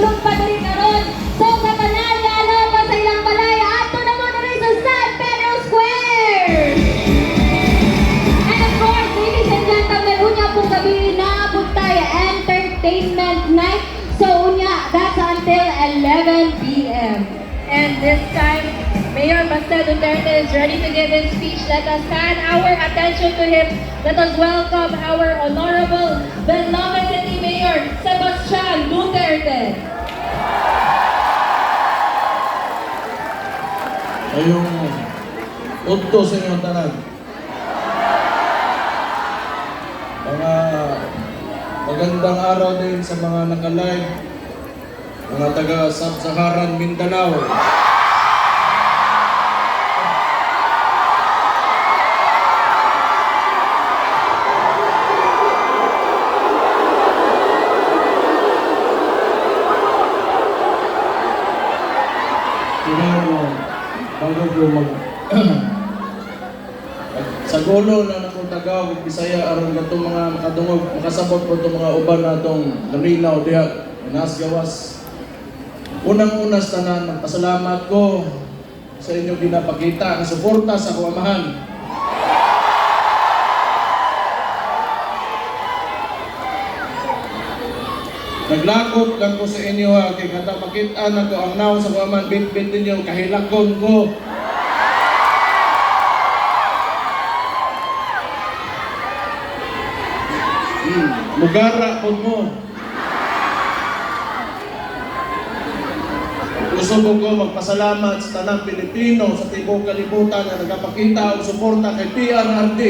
pagtulong pa diri karon. So sa tanan nga ano pa sa ilang balay ato na mo diri sa San Pedro Square. And of course, ladies and gentlemen, unya pong gabi naabot tayo entertainment night. So unya, that's until 11 p.m. And this time, Mayor Baste Duterte is ready to give his speech. Let us stand our attention to him. Let us welcome our honorable, beloved City Mayor, Sebastian Duterte. Ayong udto sa inyong tanan. Mga magandang araw din sa mga naka-live, mga taga Sub-Saharan Mindanao. Bago ko sa gulo na nakong Tagaw, Bisaya, aron na itong mga makadungog, makasabot po itong mga uban na itong Linaw, diha, Nas Gawas. Unang-una sa tanan, nagpasalamat ko sa inyong ginapakita ang suporta sa kuamahan. Naglakot lang ko sa inyo ha, kay kata makita na ko ang naon sa kuamahan, bit-bit ninyo, kahilakon ko. Mugara po mo. Gusto ko magpasalamat sa tanang Pilipino sa tibok kalibutan na nagpakita o suporta kay PRRD.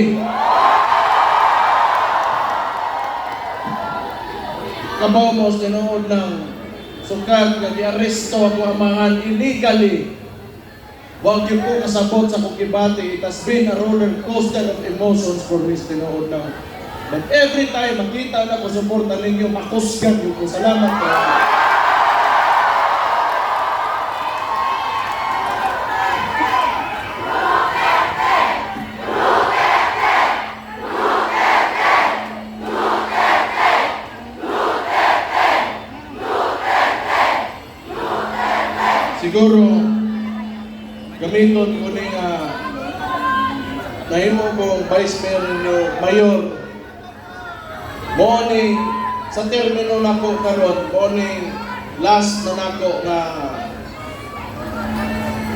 Kabaw mo sa tinuod ng sukad na di-aresto ako amahan illegally. Huwag yung po kasabot sa kukibati. It has been a roller coaster of emotions for me sa tinuod ng. But every time makita na ko suporta ninyo, makusgan yung po. Salamat po. Siguro, gamiton ko ni nahimo kong Vice Mayor Morning, sa termino na ko karon, morning last na nako na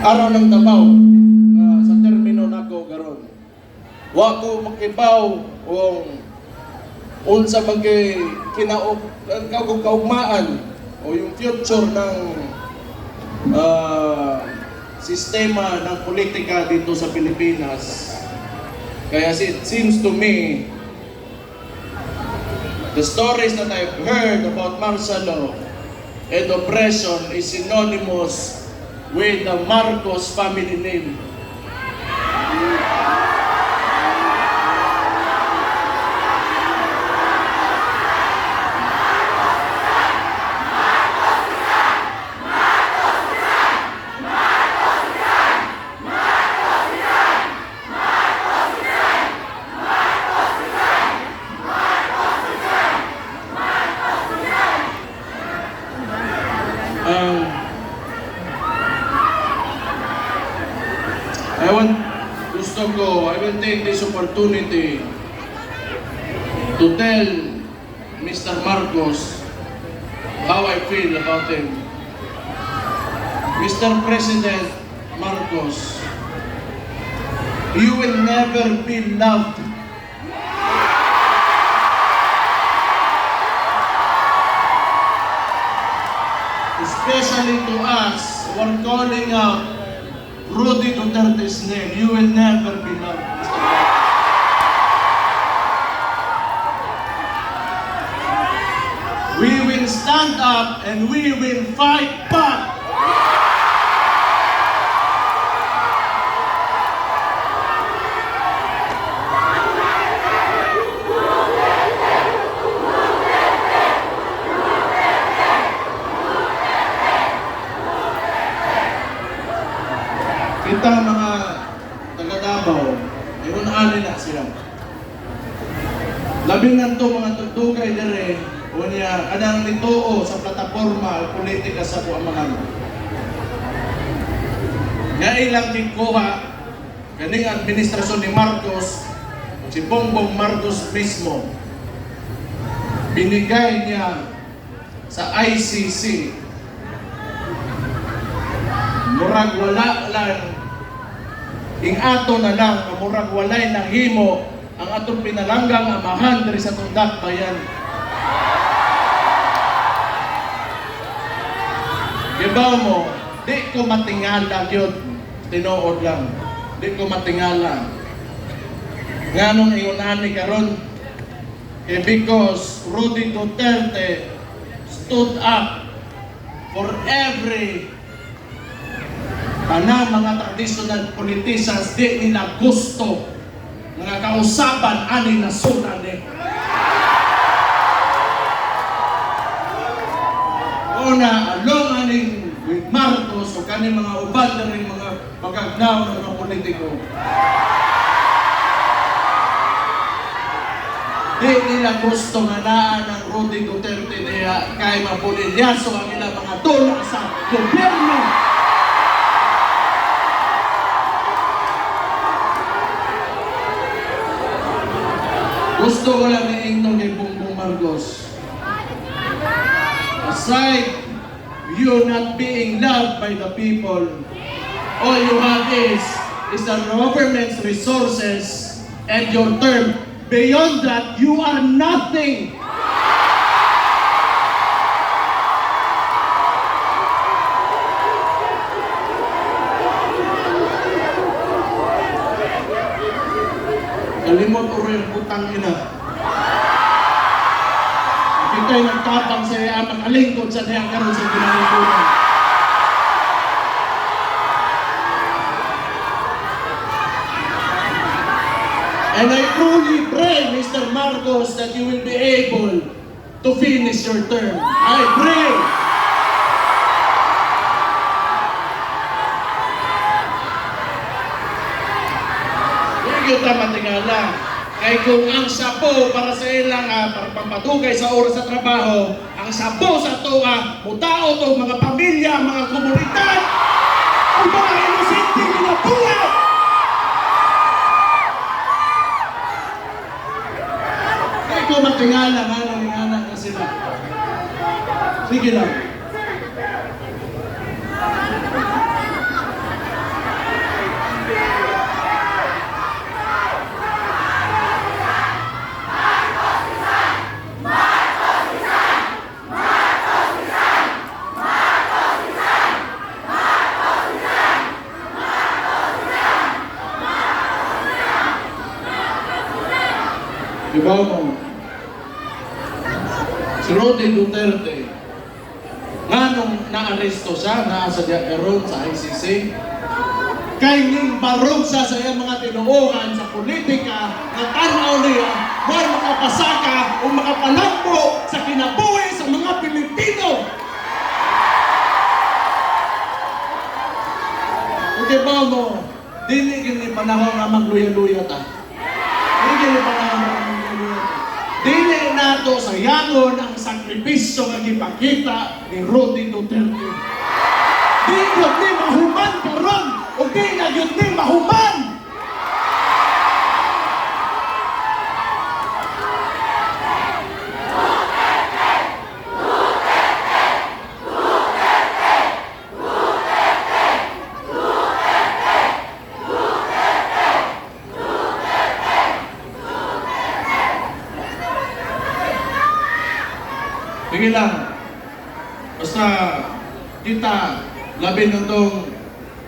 araw ng Davao, sa termino na ko karon. Wa ko makibaw kung unsa magay kaugmaan o yung future ng sistema ng politika dito sa Pilipinas. Kaya it seems to me the stories that I've heard about martial law and oppression is synonymous with the Marcos family name. I will take this opportunity to tell Mr. Marcos how I feel about him. Mr. President Marcos, you will never be loved. Especially to us who are calling out Rudy Duterte's name, you will never be loved, Mr. President. We will stand up and we will fight back. Kita mga taga-Davao, ayun ani na sila. Labing nanto mga tugtugay dire, Unya, kanang nituo sa plataforma politika sa kuamahan. Nga ilang gikuha, ganing administrasyon ni Marcos, si Bongbong Marcos mismo, binigay niya sa ICC. Murag wala lang, ato na lang, murag walay nahimo ang atong pinalanggang amahan diri sa tundak bayan. Gibaw mo, di ko matingala yun, tinuod lang, di ko matingala. Nganong ingunahan ni karon? Because Rudy Duterte stood up for every mga traditional politicians di nila gusto mga kausapan ani nasunan ni. Una, along aning with Marcos o kaning mga uban na rin mga magagnaw ng mga politiko. Di nila gusto nga naan ng Rudy Duterte niya kay mapulilyaso ang ilang mga dola sa gobyerno. Gusto ko lang iingnon kay Bongbong Marcos. Aside you not being loved by the people, all you have is the government's resources and your term. Beyond that, you are nothing. Kalimot o rin putang ina. Kita'y nagtapang sa amang alingkod sa niyang karoon sa ginalipunan. And I truly pray, Mr. Marcos, that you will be able to finish your term. I pray. Hindi kita matingala. Kaya kung ang sapo para sa ilang para pampatugay sa oras sa trabaho, ang sapo sa tuwa, mutao to mga pamilya, mga komunidad, ang mga inosente minabuhat. Kaya kung matingala, nga na sila. Sige lang. Diba mo? Si Rudy Duterte, nga nung naaresto siya, naasa diya karon sa ICC, kay ning barog siya sa iyang mga tinuohan sa politika, na tanaw niya, may makapasaka o makapalambo sa kinabuhi sa mga Pilipino. O diba mo, dili gini panahon na magluya-luya ta. Dili gini panahon na dili nato sayangon ang sakripisyo nga gipakita ni Rudy Duterte. Di gyud ni mahuman karon o di na gyud ni mahuman. Sige lang, basta kita, labi na itong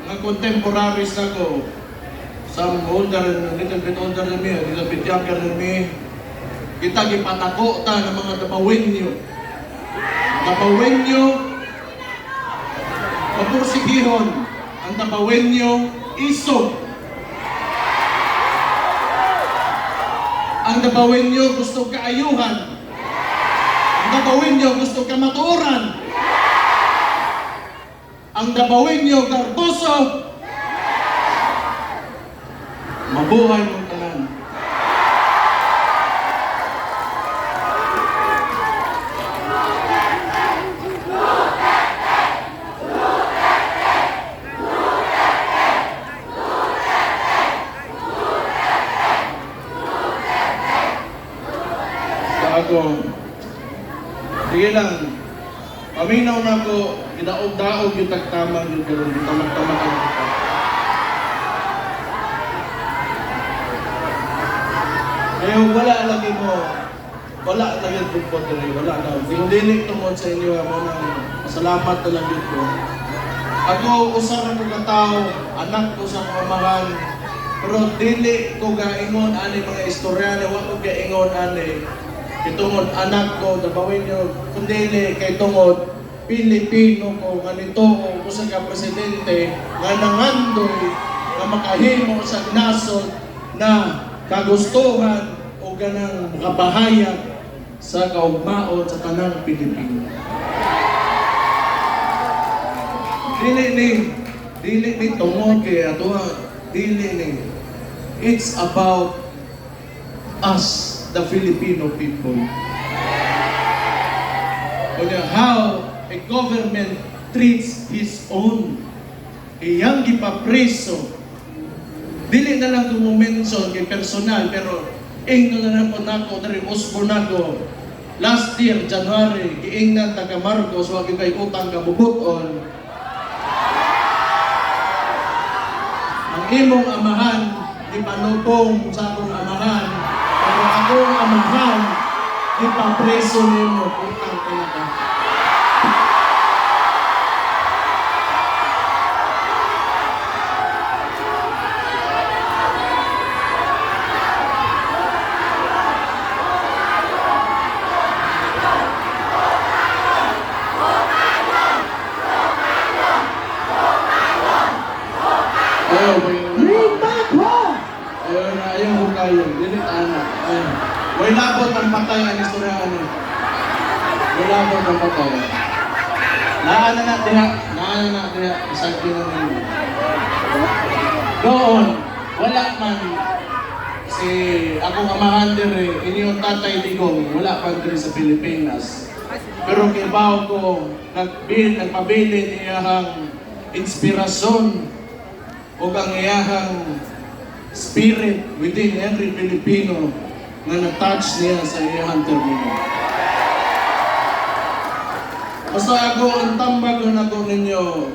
mga contemporaries na ko, some older, little bit older than me, a little bit younger than me, kita gipatako ta ng mga dapawenyo. Dapawenyo, mapursigihon, ang dapawenyo, isog. Ang dapawenyo gusto kaayuhan. Ang dabawin nyo gusto ka matuoran. Ang dabawin nyo garboso. Mabuhay mong tanan. ako, sige lang, paminaw na ako, kinaog-daog yung tagtamang yung gano'n, yung tamag-tamag ang kita. Ngayon, wala lagi mo, wala lagi po po diri, wala na. Dindinig tungod sa inyo, mo nang masalamat na lang yun ko. Ako, usara ko ka tao, anak ko sa mamahan, pero dili ko gaingon ani mga istorya, wala ko gaingon ani. Kitungod anak ko, dabawin nyo, kundi kay tungod, Pilipino ko, ganito ko sa ka-presidente, nga nangandoy, na makahimo sa nasod na kagustuhan o ganang makapahayag sa kaugmaon sa tanang Pilipino. Dili ni tungod kay ato, dili ni. It's about us, the Filipino people. How a government treats his own. Iyang gipapreso. Dili na lang mention kay personal, pero ingno na lang po nako, dari usbo nako. Last year, January, giingnan taga Marcos, wag kay utang kabubuton. Ang imong amahan, di panupong sa akong amahan, pero akong amahan, di papreso nimo utang talaga. Ayaw ko kayo, dilit anak. Way labot ang patay ang istorya ano. Way labot ang patay. Naana na diha, isagin na ninyo. Doon, wala man si akong amahan dire, inyong tatay digong, wala pa dire sa Pilipinas. Pero kibaw ko, nagpabili niyahang inspirasyon o ang iyahang spirit within every Filipino na na-touch niya sa iyahang termino. Basta ako, ang tambag na ako ninyo,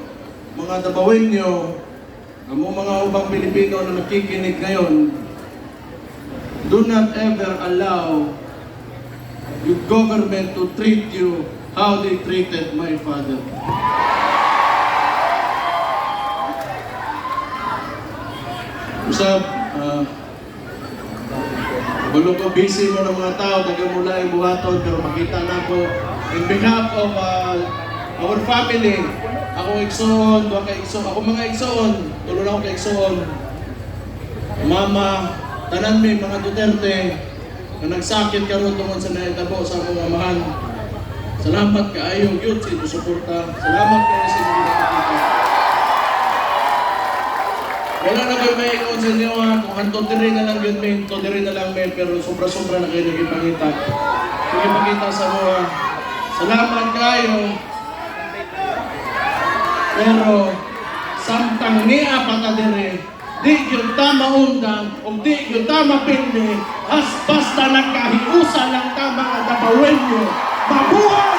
mga dabawin nyo, ang mga ubang Pilipino na nakikinig ngayon, do not ever allow your government to treat you how they treated my father. Usap, walo ko busy mo ng mga tao, taga mula yung buhaton, pero makita na ko, in behalf of our family, ako igsoon, ako mga igsoon, tulo na ako kay igsoon, mama, tanan may mga Duterte, na nagsakit karon tungod sa naitabo sa akong amahan. Salamat kaayo, yun, sa ito suporta. Salamat kayo sa mga nakikita. Wala na kayo may ikon sa inyo kung hantod diri na lang yun men, to diri na lang men, pero sobra-sobra na kayo nagipangita. Nagipangita sa mga. Salamat kayo. Pero, samtang niya pata diri, di yun tama undang, o di yun tama pindi, basta nagkahiusan lang tama ang dabawin nyo. Mabuhay!